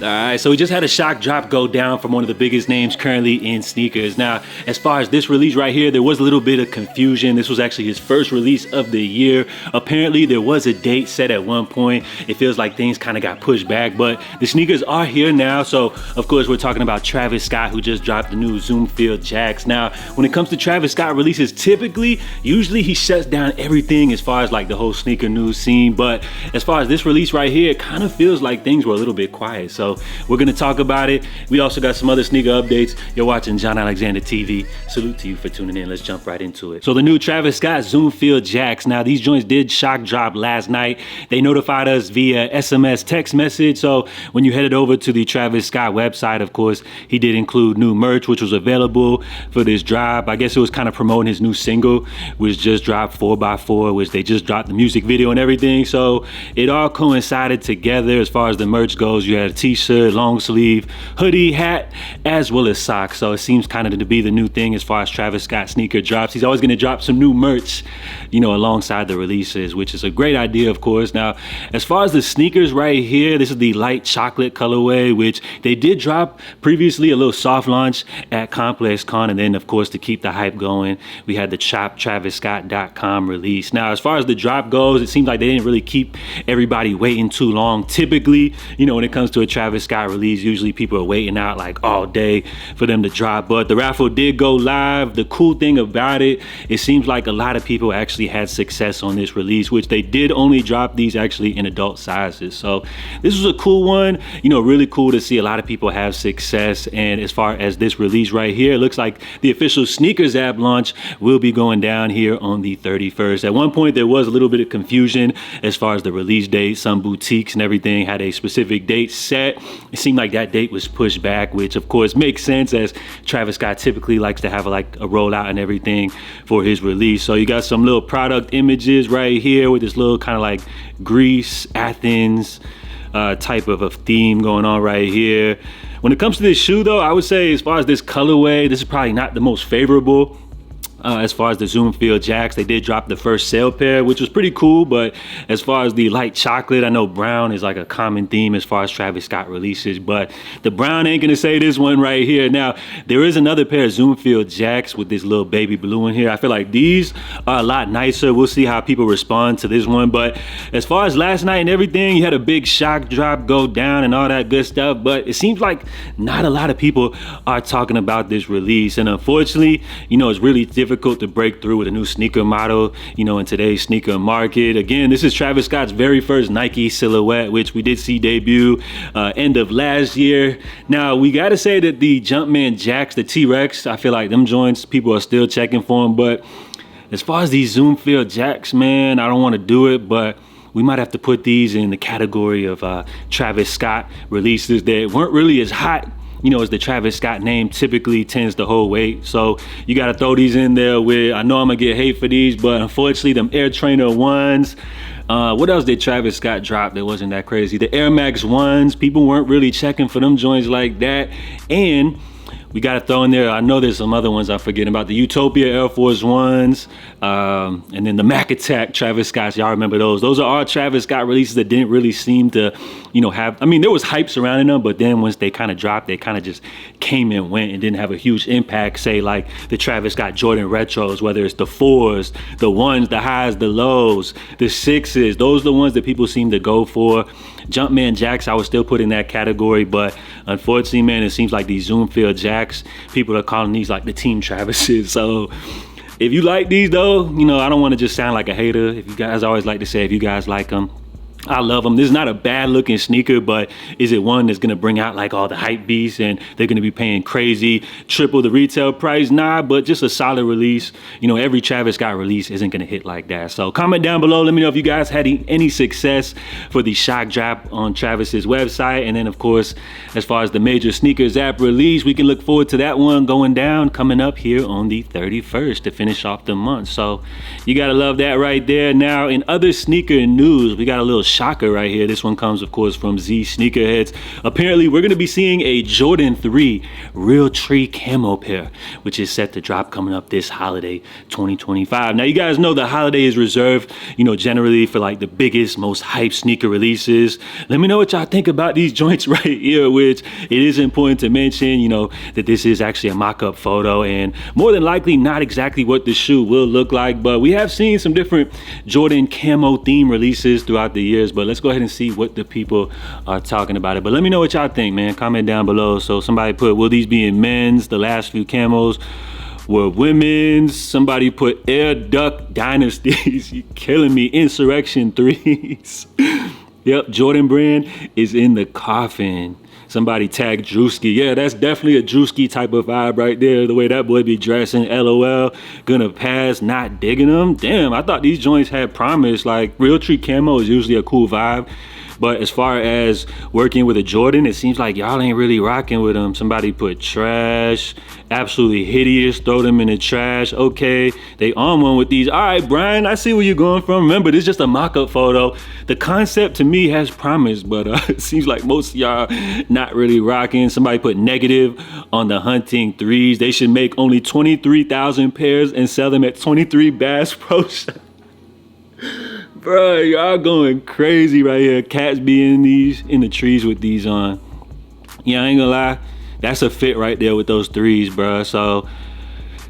All right, so we just had a shock drop go down from one of the biggest names currently in sneakers. Now, as far as this release right here, there was a little bit of confusion. This was actually his first release of the year. Apparently, there was a date set at one point. It feels like things kind of got pushed back, but the sneakers are here now. So, of course, we're talking about Travis Scott, who just dropped the new Zoomfield Jacks. Now, when it comes to Travis Scott releases, usually he shuts down everything as far as like the whole sneaker news scene. But as far as this release right here, it kind of feels like things were a little bit quiet. So we're gonna talk about it. We also got some other sneaker updates. You're watching John Alexander TV. Salute to you for tuning in. Let's jump right into it. So the new Travis Scott Zoomfield Jacks. Now these joints did shock drop last night. They notified us via SMS text message. So when you headed over to the Travis Scott website, of course, he did include new merch, which was available for this drop. I guess it was kind of promoting his new single, which just dropped 4x4, which they just dropped the music video and everything. So it all coincided together as far as the merch goes. You had a t-shirt, long sleeve, hoodie, hat, as well as socks. So it seems kind of to be the new thing as far as Travis Scott sneaker drops. He's always going to drop some new merch, alongside the releases, which is a great idea, of course. Now, as far as the sneakers right here, this is the light chocolate colorway, which they did drop previously, a little soft launch at Complex Con. And then, of course, to keep the hype going, we had the shoptravisscott.com release. Now, as far as the drop goes, it seems like they didn't really keep everybody waiting too long. Typically, when it comes to a Travis Scott release, usually people are waiting out like all day for them to drop, but the raffle did go live. The cool thing about it seems like a lot of people actually had success on this release, which they did only drop these actually in adult sizes. So this was a cool one, really cool to see a lot of people have success. And as far as this release right here, it looks like the official SNKRS app launch will be going down here on the 31st. At one point, there was a little bit of confusion as far as the release date. Some boutiques and everything had a specific date set. It seemed like that date was pushed back, which of course makes sense as Travis Scott typically likes to have like a rollout and everything for his release. So you got some little product images right here with this little kind of like Greece, Athens type of a theme going on right here. When it comes to this shoe though, I would say as far as this colorway, this is probably not the most favorable. As far as the Zoomfield Jacks, they did drop the first sale pair, which was pretty cool. But as far as the light chocolate, I know brown is like a common theme as far as Travis Scott releases, but the brown ain't gonna say this one right here. Now, there is another pair of Zoomfield Jacks with this little baby blue in here. I feel like these are a lot nicer. We'll see how people respond to this one. But as far as last night and everything, you had a big shock drop go down and all that good stuff. But it seems like not a lot of people are talking about this release. And unfortunately, it's really difficult to break through with a new sneaker model, in today's sneaker market. Again, this is Travis Scott's very first Nike silhouette, which we did see debut end of last year. Now, we got to say that the Jumpman Jacks, the T-Rex, I feel like them joints, people are still checking for them. But as far as these Zoomfield Jacks, man, I don't want to do it, but we might have to put these in the category of Travis Scott releases that weren't really as hot as the Travis Scott name typically tends to hold weight. So you got to throw these in there with, I know I'm gonna get hate for these, but unfortunately them Air Trainer 1s, what else did Travis Scott drop that wasn't that crazy? The Air Max 1s, people weren't really checking for them joints like that. And we got to throw in there, I know there's some other ones I'm forgetting about, the Utopia Air Force Ones, and then the Mac Attack Travis Scott. Y'all remember those? Those are all Travis Scott releases that didn't really seem to, have, there was hype surrounding them, but then once they kind of dropped, they kind of just came and went and didn't have a huge impact, say like the Travis Scott Jordan Retros, whether it's the 4s, the 1s, the highs, the lows, the 6s. Those are the ones that people seem to go for. Jumpman Jacks, I would still put in that category, but unfortunately, man, it seems like these Zoomfield Jacks, people are calling these like the Team Travises. So if you like these though, I don't want to just sound like a hater. If you guys, I always like to say, if you guys like them, I love them. This is not a bad looking sneaker, but is it one that's gonna bring out like all the hype beasts and they're gonna be paying crazy, triple the retail price? Nah, but just a solid release. Every Travis Scott release isn't gonna hit like that. So comment down below, let me know if you guys had any success for the shock drop on Travis's website. And then of course, as far as the major SNKRS app release, we can look forward to that one going down coming up here on the 31st to finish off the month. So you gotta love that right there. Now in other sneaker news, we got a little shocker right here. This one comes, of course, from Z Sneakerheads. Apparently, we're going to be seeing a Jordan 3 Realtree camo pair, which is set to drop coming up this holiday 2025. Now, you guys know the holiday is reserved, generally for like the biggest, most hype sneaker releases. Let me know what y'all think about these joints right here, which it is important to mention, that this is actually a mock-up photo and more than likely not exactly what the shoe will look like, but we have seen some different Jordan camo theme releases throughout the years. But let's go ahead and see what the people are talking about it. But let me know what y'all think, man. Comment down below. So somebody put, will these be in men's? The last few camos were women's. Somebody put Air Duck Dynasties. You killing me. Insurrection 3s. Yep, Jordan Brand is in the coffin. Somebody tagged Drewski. Yeah, that's definitely a Drewski type of vibe right there. The way that boy be dressing. LOL. Gonna pass, not digging them. Damn, I thought these joints had promise. Like, Realtree camo is usually a cool vibe. But as far as working with a Jordan, it seems like y'all ain't really rocking with them. Somebody put trash, absolutely hideous, throw them in the trash. Okay, they on one with these. All right, Brian, I see where you're going from. Remember, this is just a mock-up photo. The concept to me has promise, but it seems like most of y'all not really rocking. Somebody put negative on the Hunting 3s. They should make only 23,000 pairs and sell them at 23 Bass Pro Shops. Bro, y'all going crazy right here. Cats be in the trees with these on. Yeah, I ain't gonna lie. That's a fit right there with those 3s, bro. So,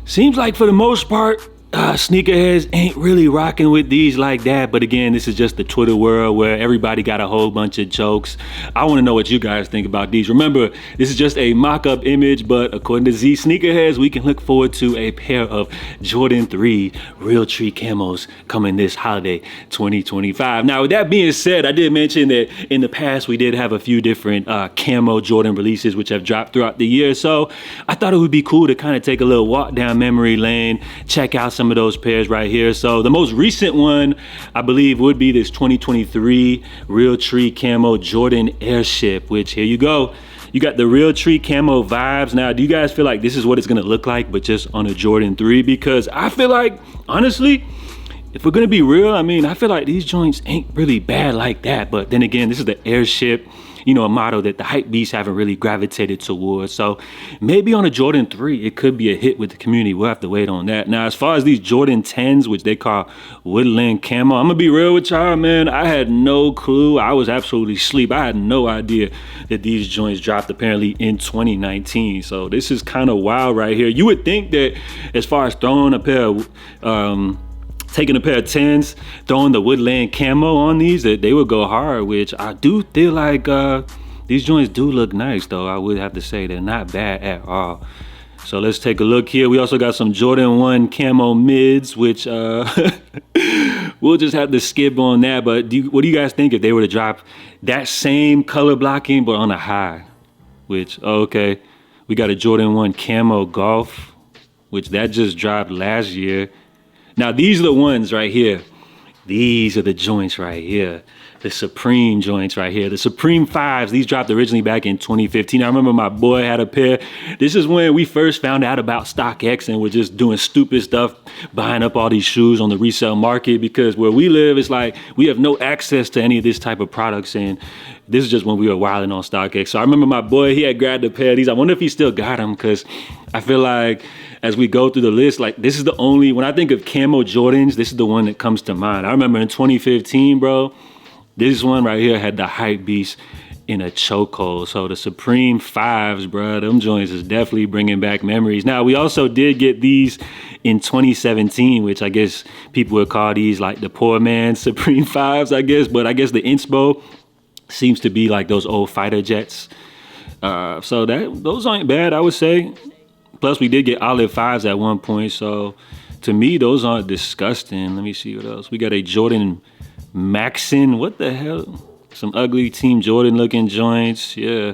seems like for the most part, sneakerheads ain't really rocking with these like that. But again, this is just the Twitter world where everybody got a whole bunch of jokes. I want to know what you guys think about these. Remember, this is just a mock-up image, but according to Z Sneakerheads, we can look forward to a pair of Jordan 3 Realtree camos coming this holiday 2025. Now, with that being said, I did mention that in the past, we did have a few different camo Jordan releases, which have dropped throughout the year. So I thought it would be cool to kind of take a little walk down memory lane, check out some of those pairs right here. So the most recent one, I believe, would be this 2023 Realtree camo Jordan Airship, which here you go. You got the Realtree camo vibes. Now, do you guys feel like this is what it's gonna look like, but just on a Jordan 3? Because I feel like, honestly, if we're gonna be real, I feel like these joints ain't really bad like that. But then again, this is the Airship, a model that the hype beasts haven't really gravitated towards. So maybe on a Jordan 3, it could be a hit with the community. We'll have to wait on that. Now, as far as these Jordan 10s, which they call Woodland Camo, I'm gonna be real with y'all, man. I had no clue. I was absolutely asleep. I had no idea that these joints dropped apparently in 2019. So this is kind of wild right here. You would think that as far as throwing a pair of, taking a pair of 10s, throwing the Woodland camo on these, that they would go hard, which I do feel like these joints do look nice, though. I would have to say they're not bad at all. So let's take a look here. We also got some Jordan 1 camo mids, which we'll just have to skip on that. But what do you guys think if they were to drop that same color blocking, but on a high? Which, okay, we got a Jordan 1 camo golf, which that just dropped last year. Now, these are the ones right here. These are the joints right here. The Supreme joints right here. The Supreme 5s, these dropped originally back in 2015. I remember my boy had a pair. This is when we first found out about StockX and we're just doing stupid stuff, buying up all these shoes on the resale market, because where we live, it's like we have no access to any of this type of products. And this is just when we were wilding on StockX. So I remember my boy, he had grabbed a pair of these. I wonder if he still got them, because I feel like as we go through the list, like this is the only, when I think of camo Jordans, this is the one that comes to mind. I remember in 2015, bro, this one right here had the hype beast in a chokehold. So the Supreme 5s, bro, them joints is definitely bringing back memories. Now, we also did get these in 2017, which I guess people would call these like the poor man Supreme 5s, I guess. But I guess the inspo seems to be like those old fighter jets. So those aren't bad, I would say. Plus, we did get Olive 5s at one point. So to me, those aren't disgusting. Let me see what else. We got a Jordan Maxon. What the hell? Some ugly Team Jordan looking joints. Yeah.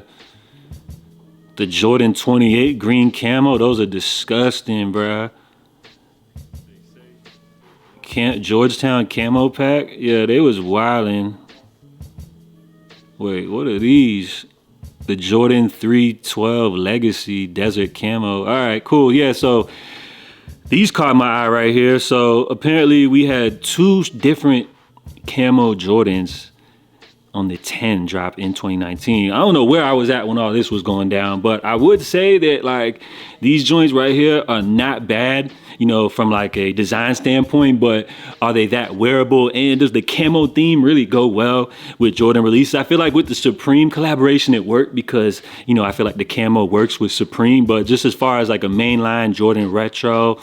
The Jordan 28 green camo. Those are disgusting, bruh. Georgetown camo pack. Yeah, they was wildin'. Wait, what are these? The Jordan 312 Legacy Desert Camo. All right, cool. Yeah, so these caught my eye right here. So apparently we had two different camo Jordans on the 10 drop in 2019. I don't know where I was at when all this was going down, but I would say that like these joints right here are not bad, you know, from like a design standpoint, but are they that wearable? And does the camo theme really go well with Jordan releases? I feel like with the Supreme collaboration, it worked because, you know, I feel like the camo works with Supreme, but just as far as like a mainline Jordan retro,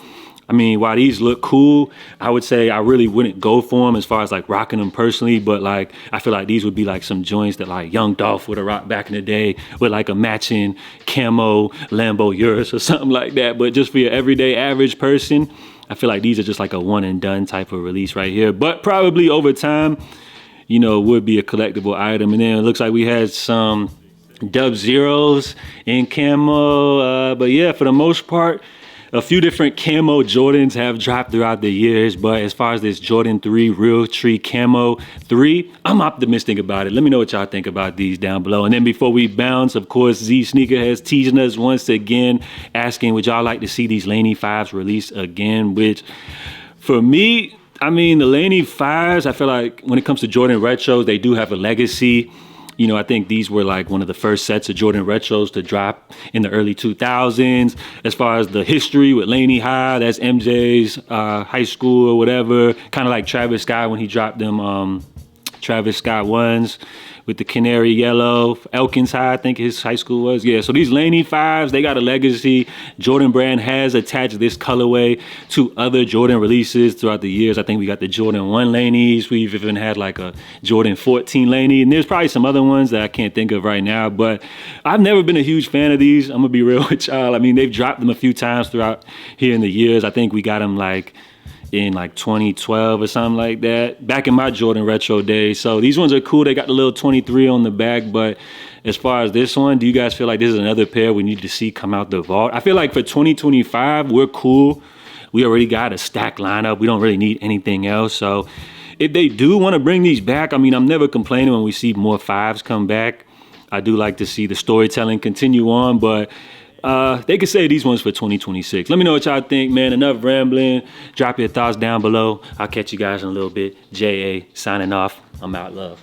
I mean, while these look cool, I would say I really wouldn't go for them as far as like rocking them personally. But like, I feel like these would be like some joints that like Young Dolph would have rocked back in the day with like a matching camo Lambo Urus or something like that. But just for your everyday average person, I feel like these are just like a one and done type of release right here. But probably over time, you know, would be a collectible item. And then it looks like we had some Dub Zeros in camo. But yeah, for the most part, a few different camo Jordans have dropped throughout the years, but as far as this Jordan 3 Realtree Camo 3, I'm optimistic about it. Let me know what y'all think about these down below. And then before we bounce, of course, Z Sneakerheads teasing us once again, asking would y'all like to see these Laney 5s released again, which for me, I mean, the Laney 5s, I feel like when it comes to Jordan retros, they do have a legacy. You know, I think these were like one of the first sets of Jordan retros to drop in the early 2000s. As far as the history with Laney High, that's MJ's high school or whatever. Kind of like Travis Scott when he dropped them Travis Scott ones with the canary yellow. Elkins High, I think his high school was. Yeah, so these Laney 5s, they got a legacy. Jordan Brand has attached this colorway to other Jordan releases throughout the years. I think we got the Jordan 1 Laneys. We've even had like a Jordan 14 Laney. And there's probably some other ones that I can't think of right now. But I've never been a huge fan of these. I'm going to be real with y'all. I mean, they've dropped them a few times throughout here in the years. I think we got them like in like 2012 or something like that, back in my Jordan retro days. So these ones are cool. They got the little 23 on the back, but as far as this one, do you guys feel like this is another pair we need to see come out the vault? I feel like for 2025, we're cool. We already got a stacked lineup. We don't really need anything else. So if they do want to bring these back, I mean, I'm never complaining when we see more 5s come back. I do like to see the storytelling continue on, but they could say these ones for 2026. Let me know what y'all think, man. Enough rambling. Drop your thoughts down below. I'll catch you guys in a little bit. JA signing off. I'm out. Love.